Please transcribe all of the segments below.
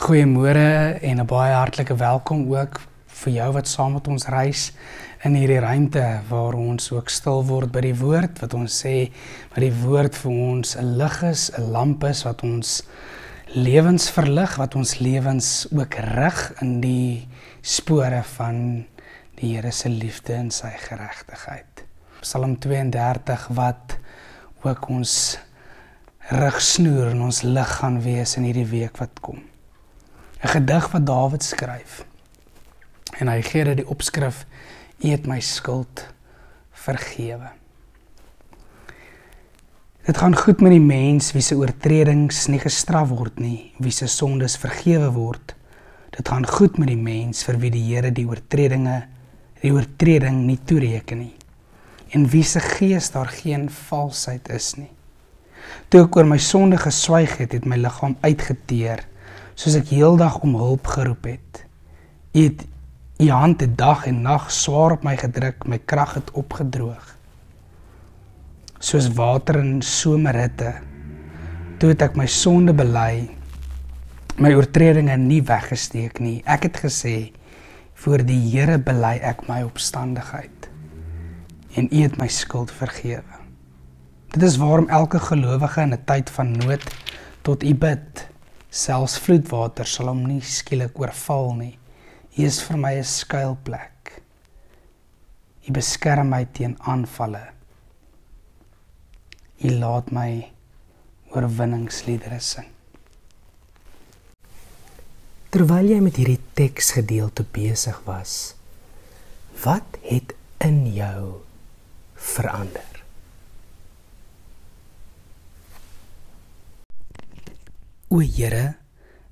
Goeiemôre en 'n baie hartlike welkom ook vir jou wat saam met ons reis in hierdie ruimte waar ons ook stil word by die woord, wat ons sê dat die woord vir ons 'n lig is, 'n lamp is wat ons lewens verlig, wat ons lewens ook rig in die spore van die Here se liefde en sy geregtigheid. Psalm 32 wat ook ons rigsnoer en ons lig gaan wees in hierdie week wat kom. 'n Gedig wat Dawid skryf. En hy gee dit die opskrif: U het my skuld vergewe. Dit gaan goed met die mens wie se oortredings nie gestraf word nie, wie se sondes vergewe word. Dit gaan goed met die mens vir wie die Here die oortreding nie toereken nie, en wie se gees daar geen valsheid is nie. Toe ek oor my sonde geswyg het, het my liggaam uitgeteer, soos ek heeldag om hulp geroep het. U hand het dag en nag swaar op my gedruk, my krag het opgedroog. Soos water in somerhitte, toe het ek my sonde bely, my oortredinge nie weggesteek nie. Ek het gesê, voor die Here bely ek my opstandigheid, en U het my skuld vergewe. Dit is waarom elke gelowige in 'n tyd van nood tot U bid. Selfs vloedwater sal hom nie skielik oorval nie. U is vir my 'n skuilplek. U beskerm my teen aanvalle. U laat my oorwinningsliedere sing. Terwyl jy met hierdie teksgedeelte besig was, wat het in jou verander? O Here,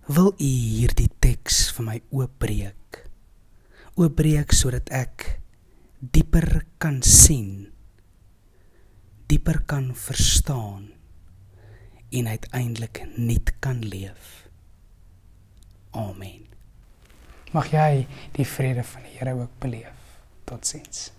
wil U hierdie teks vir my oopbreek? Oopbreek sodat ek dieper kan sien, dieper kan verstaan en uiteindelik nuut kan leef. Amen. Mag jy die vrede van die Here ook beleef. Totsiens.